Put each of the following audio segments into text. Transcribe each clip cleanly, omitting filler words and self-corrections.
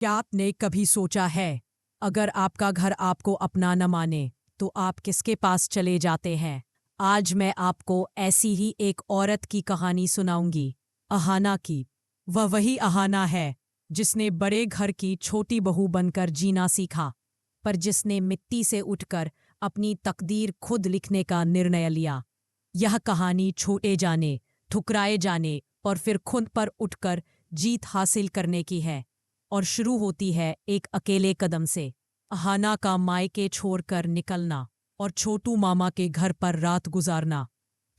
क्या आपने कभी सोचा है, अगर आपका घर आपको अपना न माने तो आप किसके पास चले जाते हैं? आज मैं आपको ऐसी ही एक औरत की कहानी सुनाऊंगी, अहाना की। वह वही अहाना है जिसने बड़े घर की छोटी बहू बनकर जीना सीखा, पर जिसने मिट्टी से उठकर अपनी तकदीर खुद लिखने का निर्णय लिया। यह कहानी छोटे जाने, ठुकराए जाने और फिर खुद पर उठकर जीत हासिल करने की है, और शुरू होती है एक अकेले कदम से। अहाना का मायके छोड़कर निकलना और छोटू मामा के घर पर रात गुजारना।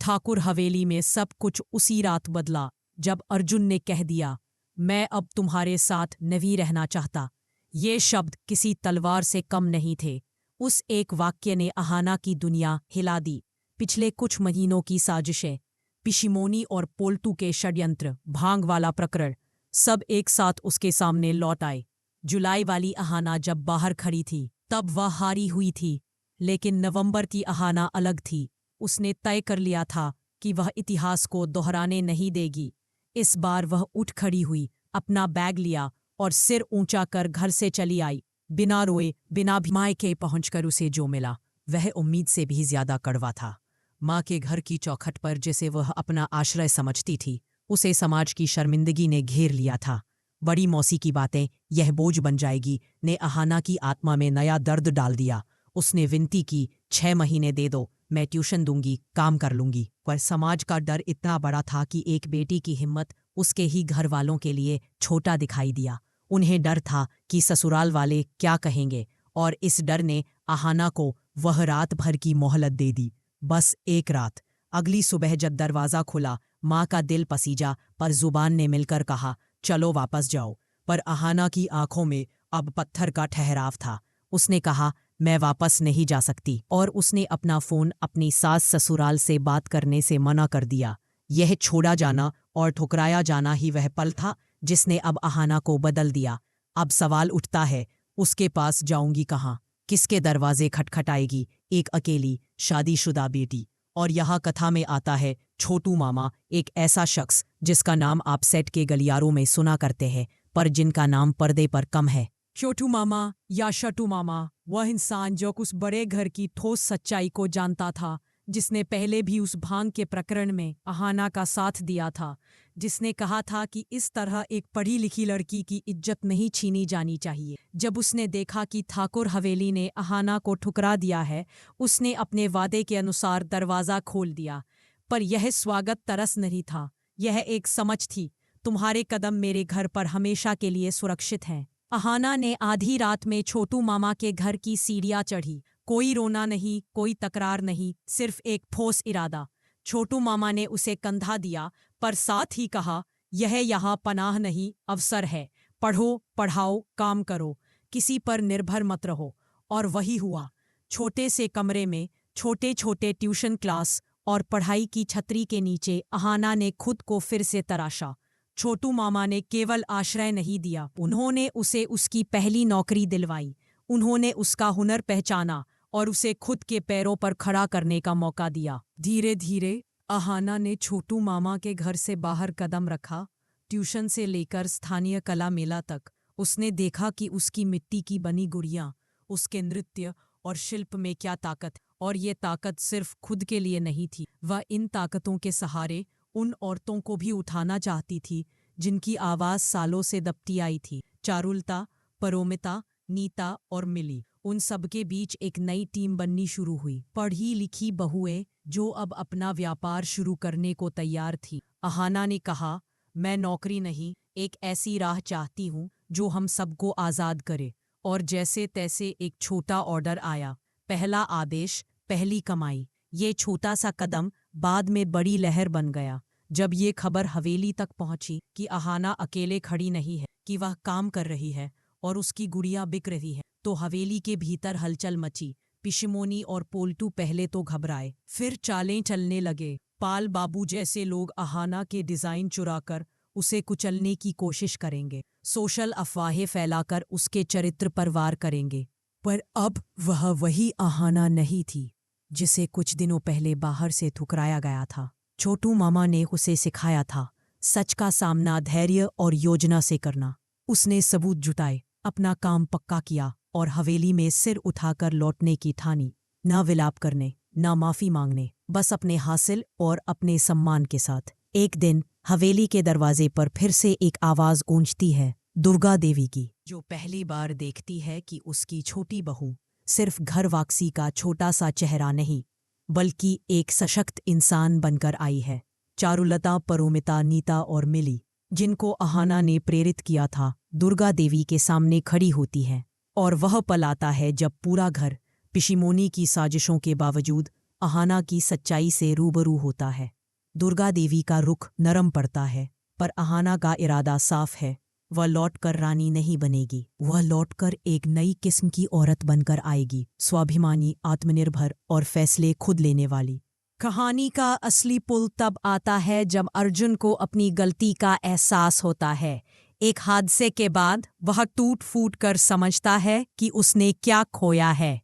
ठाकुर हवेली में सब कुछ उसी रात बदला जब अर्जुन ने कह दिया, मैं अब तुम्हारे साथ नहीं रहना चाहता। ये शब्द किसी तलवार से कम नहीं थे। उस एक वाक्य ने अहाना की दुनिया हिला दी। पिछले कुछ महीनों की साजिशें, पिशिमोनी और पोल्टू के षड्यंत्र, भांग वाला प्रकरण, सब एक साथ उसके सामने लौट आए। जुलाई वाली अहाना जब बाहर खड़ी थी तब वह हारी हुई थी, लेकिन नवंबर की अहाना अलग थी। उसने तय कर लिया था कि वह इतिहास को दोहराने नहीं देगी। इस बार वह उठ खड़ी हुई, अपना बैग लिया और सिर ऊंचा कर घर से चली आई। बिना रोए, बिना भी मायके पहुंचकर उसे जो मिला वह उम्मीद से भी ज्यादा कड़वा था। माँ के घर की चौखट पर जिसे वह अपना आश्रय समझती थी, उसे समाज की शर्मिंदगी ने घेर लिया था। बड़ी मौसी की बातें यह बोझ बन जाएगी ने अहाना की आत्मा में नया दर्द डाल दिया। उसने विनती की, 6 महीने दे दो, मैं ट्यूशन दूंगी, काम कर लूंगी। पर समाज का डर इतना बड़ा था कि एक बेटी की हिम्मत उसके ही घर वालों के लिए छोटा दिखाई दिया। उन्हें डर था कि ससुराल वाले क्या कहेंगे, और इस डर ने अहाना को वह रात भर की मोहलत दे दी। बस एक रात। अगली सुबह जब दरवाज़ा खुला, माँ का दिल पसीजा, पर जुबान ने मिलकर कहा, चलो वापस जाओ। पर अहाना की आंखों में अब पत्थर का ठहराव था। उसने कहा, मैं वापस नहीं जा सकती, और उसने अपना फ़ोन अपनी सास ससुराल से बात करने से मना कर दिया। यह छोड़ा जाना और ठुकराया जाना ही वह पल था जिसने अब अहाना को बदल दिया। अब सवाल उठता है, उसके पास जाऊंगी कहाँ? किसके दरवाजे खटखटाएगी एक अकेली शादीशुदा बेटी? और यहाँ कथा में आता है छोटू मामा, एक ऐसा शख्स जिसका नाम आप सेट के गलियारों में सुना करते हैं, पर जिनका नाम पर्दे पर कम है। छोटू मामा या शटू मामा, वह इंसान जो उस बड़े घर की ठोस सच्चाई को जानता था, जिसने पहले भी उस भांग के प्रकरण में अहाना का साथ दिया था, जिसने कहा था कि इस तरह एक पढ़ी लिखी लड़की की इज्जत नहीं छीनी जानी चाहिए। जब उसने देखा कि ठाकुर हवेली ने अहाना को ठुकरा दिया है, उसने अपने वादे के अनुसार दरवाज़ा खोल दिया। पर यह स्वागत तरस नहीं था, यह एक समझ थी, तुम्हारे कदम मेरे घर पर हमेशा के लिए सुरक्षित हैं। अहाना ने आधी रात में छोटू मामा के घर की सीढ़ियाँ चढ़ी। कोई रोना नहीं, कोई तकरार नहीं, सिर्फ एक ठोस इरादा। छोटू मामा ने उसे कंधा दिया, पर साथ ही कहा, यह यहाँ पनाह नहीं, अवसर है। पढ़ो, पढ़ाओ, काम करो, किसी पर निर्भर मत रहो। और वही हुआ। छोटे से कमरे में छोटे छोटे ट्यूशन क्लास और पढ़ाई की छतरी के नीचे अहाना ने खुद को फिर से तराशा। छोटू मामा ने केवल आश्रय नहीं दिया, उन्होंने उसे उसकी पहली नौकरी दिलवाई। उन्होंने उसका हुनर पहचाना और उसे खुद के पैरों पर खड़ा करने का मौका दिया। धीरे धीरे अहाना ने छोटू मामा के घर से बाहर कदम रखा। ट्यूशन से लेकर स्थानीय कला मेला तक उसने देखा कि उसकी मिट्टी की बनी गुड़ियाँ, उसके नृत्य और शिल्प में क्या ताकत। और ये ताकत सिर्फ खुद के लिए नहीं थी, वह इन ताकतों के सहारे उन औरतों को भी उठाना चाहती थी जिनकी आवाज़ सालों से दबती आई थी। चारुलता, परोमिता, नीता और मिली, उन सबके बीच एक नई टीम बननी शुरू हुई। पढ़ी लिखी बहुएं जो अब अपना व्यापार शुरू करने को तैयार थी। अहाना ने कहा, मैं नौकरी नहीं, एक ऐसी राह चाहती हूँ जो हम सबको आज़ाद करे। और जैसे तैसे एक छोटा ऑर्डर आया, पहला आदेश, पहली कमाई। ये छोटा सा कदम बाद में बड़ी लहर बन गया। जब ये खबर हवेली तक पहुंची कि अहाना अकेले खड़ी नहीं है, कि वह काम कर रही है और उसकी गुड़िया बिक रही है, तो हवेली के भीतर हलचल मची। पिशिमोनी और पोल्टू पहले तो घबराए, फिर चालें चलने लगे। पाल बाबू जैसे लोग अहाना के डिज़ाइन चुराकर उसे कुचलने की कोशिश करेंगे, सोशल अफवाहें फैलाकर उसके चरित्र पर वार करेंगे। पर अब वह वही अहाना नहीं थी जिसे कुछ दिनों पहले बाहर से ठुकराया गया था। छोटू मामा ने उसे सिखाया था सच का सामना धैर्य और योजना से करना। उसने सबूत जुटाए, अपना काम पक्का किया और हवेली में सिर उठाकर लौटने की ठानी। ना विलाप करने, ना माफी मांगने, बस अपने हासिल और अपने सम्मान के साथ। एक दिन हवेली के दरवाजे पर फिर से एक आवाज गूंजती है, दुर्गा देवी की, जो पहली बार देखती है कि उसकी छोटी बहू सिर्फ घर वापसी का छोटा सा चेहरा नहीं, बल्कि एक सशक्त इंसान बनकर आई है। चारुलता, परोमिता, नीता और मिली, जिनको अहाना ने प्रेरित किया था, दुर्गा देवी के सामने खड़ी होती है। और वह पल आता है जब पूरा घर पिशिमोनी की साजिशों के बावजूद अहाना की सच्चाई से रूबरू होता है। दुर्गा देवी का रुख नरम पड़ता है, पर अहाना का इरादा साफ है। वह लौटकर रानी नहीं बनेगी, वह लौटकर एक नई किस्म की औरत बनकर आएगी, स्वाभिमानी, आत्मनिर्भर और फैसले खुद लेने वाली। कहानी का असली पुल तब आता है जब अर्जुन को अपनी गलती का एहसास होता है। एक हादसे के बाद वह टूट फूट कर समझता है कि उसने क्या खोया है,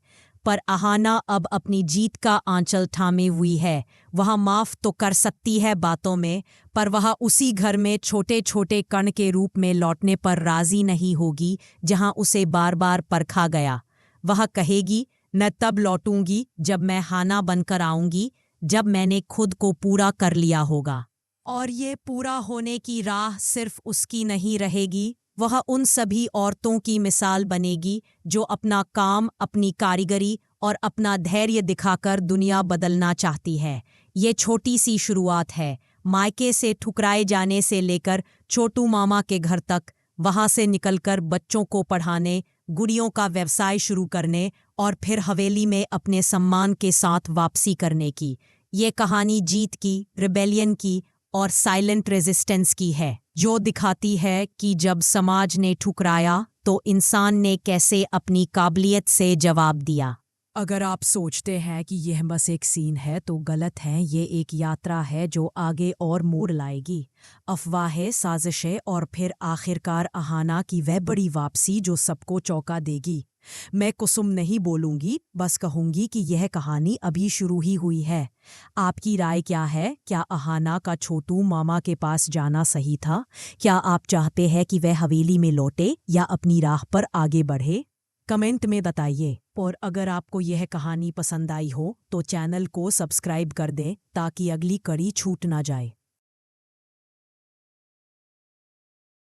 पर अहाना अब अपनी जीत का आंचल थामे हुई है। वह माफ तो कर सकती है बातों में, पर वह उसी घर में छोटे छोटे कण के रूप में लौटने पर राजी नहीं होगी जहां उसे बार बार परखा गया। वह कहेगी, मैं तब लौटूंगी जब मैं हाना बनकर आऊंगी, जब मैंने खुद को पूरा कर लिया होगा। और ये पूरा होने की राह सिर्फ उसकी नहीं रहेगी, वह उन सभी औरतों की मिसाल बनेगी जो अपना काम, अपनी कारीगरी और अपना धैर्य दिखाकर दुनिया बदलना चाहती है। ये छोटी सी शुरुआत है, मायके से ठुकराए जाने से लेकर छोटू मामा के घर तक, वहां से निकलकर बच्चों को पढ़ाने, गुड़ियों का व्यवसाय शुरू करने और फिर हवेली में अपने सम्मान के साथ वापसी करने की। ये कहानी जीत की, रिबेलियन की और साइलेंट रेजिस्टेंस की है, जो दिखाती है कि जब समाज ने ठुकराया तो इंसान ने कैसे अपनी काबिलियत से जवाब दिया। अगर आप सोचते हैं कि यह बस एक सीन है तो गलत है। ये एक यात्रा है जो आगे और मोड़ लाएगी। अफवाहें, साजिशें और फिर आखिरकार अहाना की वह बड़ी वापसी जो सबको चौंका देगी। मैं कुसुम नहीं बोलूंगी, बस कहूंगी कि यह कहानी अभी शुरू ही हुई है। आपकी राय क्या है? क्या अहाना का छोटू मामा के पास जाना सही था? क्या आप चाहते हैं कि वह हवेली में लौटे या अपनी राह पर आगे बढ़े? कमेंट में बताइए। और अगर आपको यह कहानी पसंद आई हो तो चैनल को सब्सक्राइब कर दें ताकि अगली कड़ी छूट ना जाए।